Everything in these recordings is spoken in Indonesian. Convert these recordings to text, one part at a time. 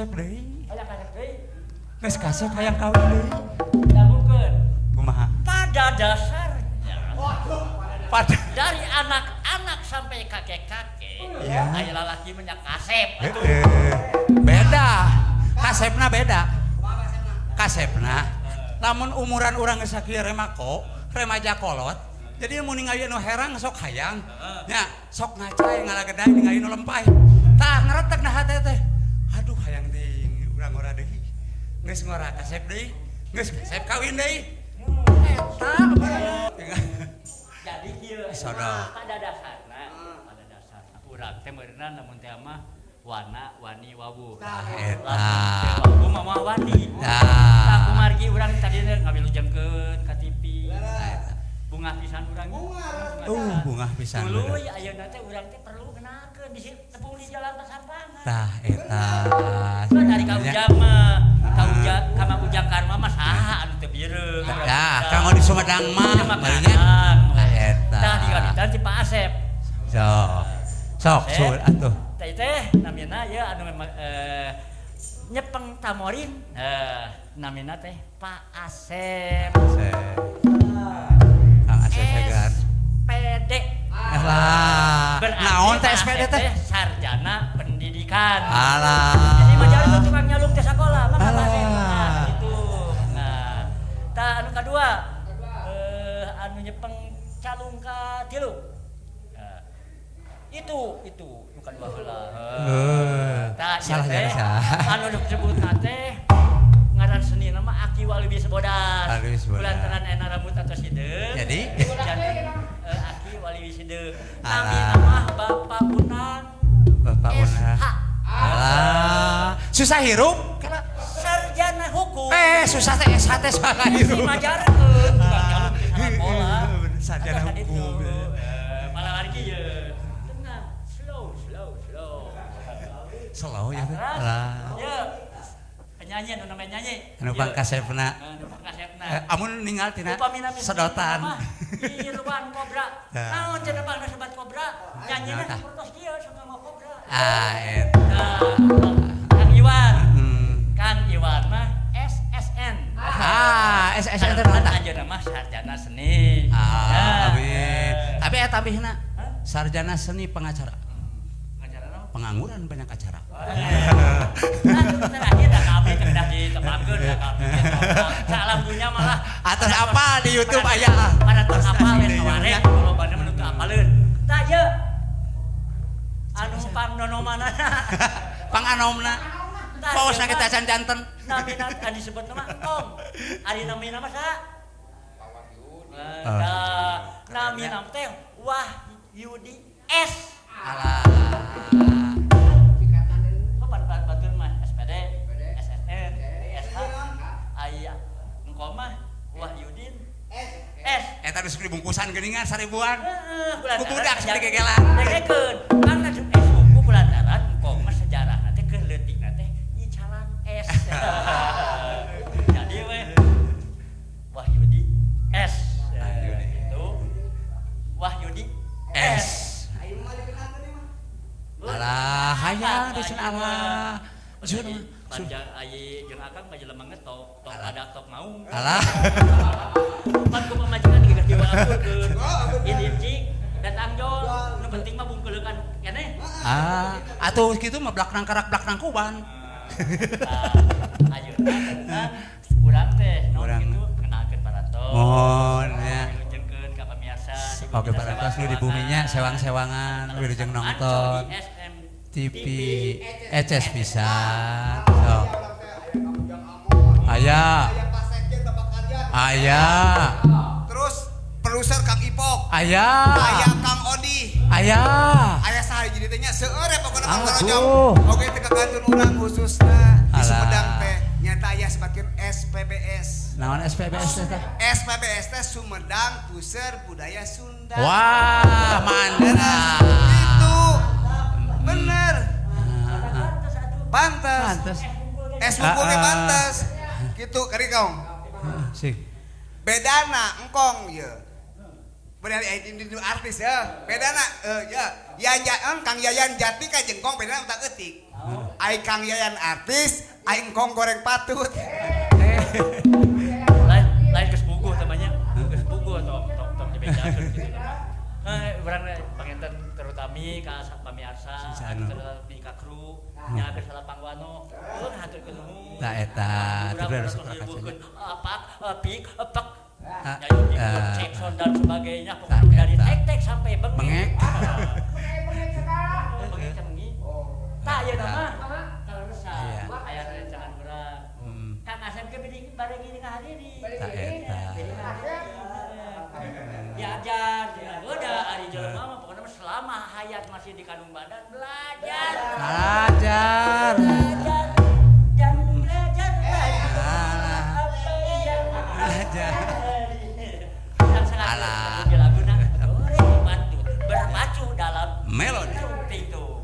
kasep deui. Hayang kasep deui. Geus kasep hayang kawin deui. Damukeun. Kumaha? Pada dasarnya Pada dari anak-anak sampai kakek-kakek, iya. aya lalaki menyak kasep. Beda. Kasepna beda. Kasepna lamun umuran urang geus sakieu remako, remaja kolot. Jadi mun ningali anu herang sok hayang. Nya sok ngacai ngalageday ningali nu lempay. Tah ngaretek nah hate teh. Aduh hayang deui urang ora deui. Geus ngora kasep deui. Geus kasep kawin deui. Eta Jadi kieu pada dasarna urang teh meureunna lamun teh mah wana wani wawu. Tah eta. Wawu mah wani. Tah kumargi urang tadi ngabilujengkeun ka TV. Bunga pisan urang. Bunga pisan. Dulu ayeuna teh urang teh perlu ngenakeun di tepung di jalan Pasampangan. Tah eta. Dari kaujang mah, kaujang kama ujang karma mah saha anu teu bireung. Tah kanggo di Sumedang mah marinya. Eta. Tah digalitan ti Pak Asep. Sok sul atuh. Teh namina ya anu nyepeng tamorin. Namina teh Pak Asep. Kang Asep Segar. SPD. Lah. Naon teh SPD teh? Sarjana pendidikan. Alah. Jadi majalah itu tukang nyalung ke sekolah, maka nah, itu. Nah, tah anu kadua, anu nyepeng calung ka tilu. Itu bukan dua heula. Tah salah teh, anu disebut teh ngaran seni nama Aki Walibi Sebodas. Kulantaran ena rambut atau sideung. Jadi Aki Walibi sideung. Nami nama Bapak Unang. SH. Alah. Susah hirup? Sarjana hukum. Susah teh SH teh salah hirup. Si majarekeun tukang calon di sekolah. Sarjana hukum. Malah lagi ya. Tenang, slow. Slow ya. Alah. Ya. Penyanyi anu namanya nyanyi. Anu pangkasepna. Anu pangkasepna. Amun ningal tina sedotan. Irwan Kobra. Naon cenah bangna sobat Kobra? Nyanyina sapertos kieu sama Kobra. Eta. Kang Iwan mah SSN. SSN teh naon tah? Ajeuna mah sarjana seni. Tapi eta bihna sarjana seni pengacara. Pengacara naon? Pengangguran banyak acara. Terakhir dah kami kedah ditepakeun dah kami. Salam dunya malah atas apa di YouTube aya. Pada tos apa we sawarek kalau bana menuntut apaleun. Tah ye. Anu pangnonomana. Panganomna. Paosna kita can janten. Namina anu disebut nama engkong. Ari namina mah saha? Namina teh Wahyudi S. Alah. Batur mah SPD, SSN, SH, aya engkau mah Wahyudin S. Eta geus dibungkusan geuningan seribuan. Ku budak sakit kegelan. Degekeun. Karna suku kulantaran engkau mah sejarahna teh keur leutikna teh Icalan S. Jadi we Wahyudi S. Itu Wahyudi S. Alah, hayang di sana Allah. Panjang ayi jeung akang ka jelema ngetok, tok ada tok mau. Alah. Pan ku pamajikan geus diwalakeun. Ini cik datang jol, nu penting mah bungkeulekan keneh. Atuh kitu mah blaknang karak blaknang kuban. Ayeuna urang teh naon kitu ngenakeun paratos. Mohon ya. Ngejengkeun ka pamirsa. Oke paratos nu di buminya sewang-sewangan wilujeng nonton. TV ECS pisan. Sok. Aya. Terus produser Kang Ipok. Aya Kang Odi. Aya saha jadi teh nya seueur pokona Aduh. mangkorojong. Oge teh kakantun urang khususna di Sumedang teh nyata aya sabakeun SPBS. naon SPBS teh? SPBS teh Sumedang Puseur Budaya Sunda. Wah, mantap. Itu bener. Pantes. Es bungkul ge pantes. Gitu kari kaum. Sing. Bedana engkong ye. Bener ini artis ya. Bedana ya. Kang Yayan Jati ka jengkong bedana utak eutik. Aing Kang Yayan artis, aing Kong goreng patut. Lain geus puguh namanya. Geus puguh tong dibedakeun gitu. Urang panginten terutami ka pamirsa, terutami ka kru, nya geus salah pangwano. Ulun haturkeun nuhun. Tah eta, teu harus prakasanya. Pik, epek. Ikut Jackson dan sebagainya, pokoknya dari tek-tek sampai bengek. Bengek cengi. Tah ieu nama. Terusah. Aya rencangan urang. Kang Asep ke bareng ini ngahadiri. Tah eta. Diajar, udah ari jelema mah pokoknya selama hayat masih di kandung badan belajar. Belajar. Dan belajar. Belajar. Dan sangat laguna berpacu dalam melodi. Itu.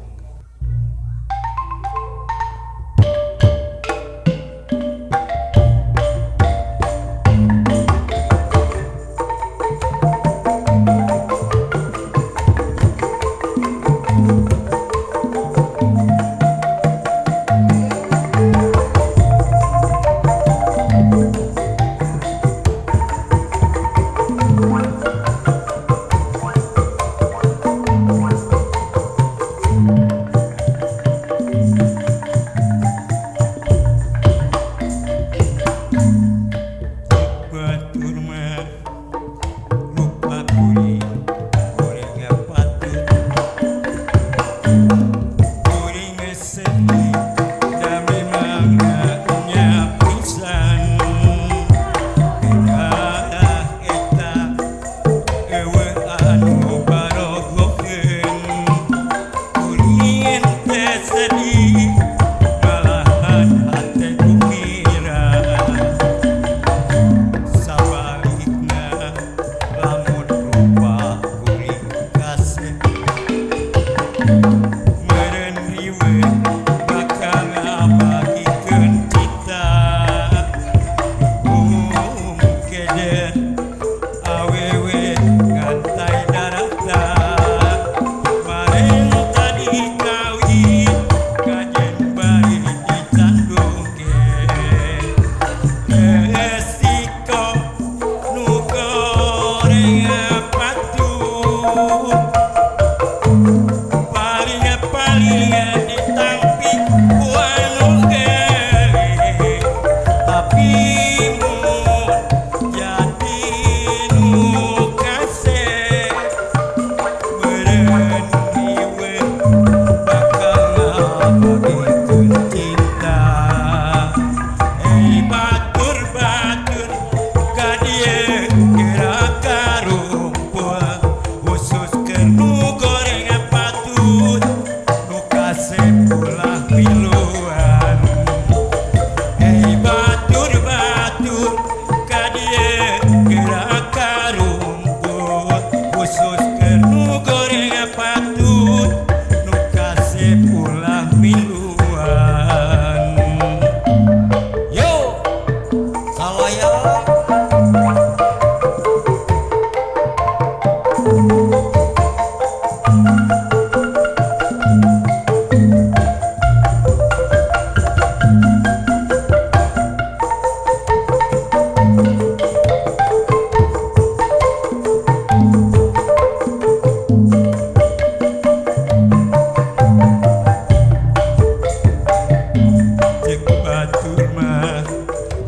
Cek batur mah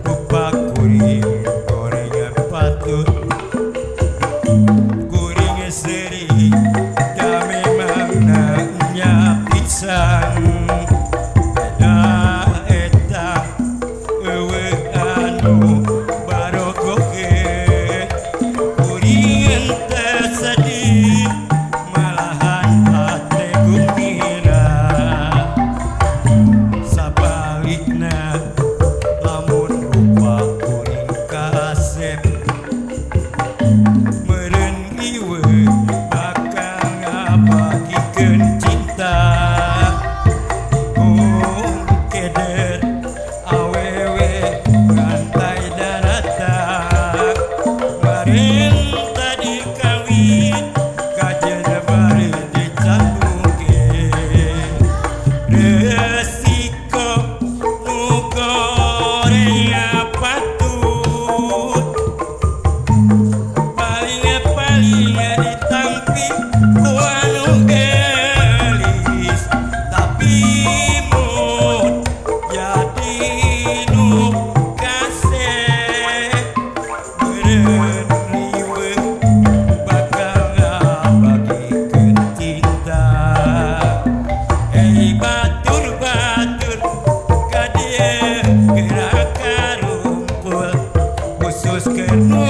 rupa kuring terus ke nu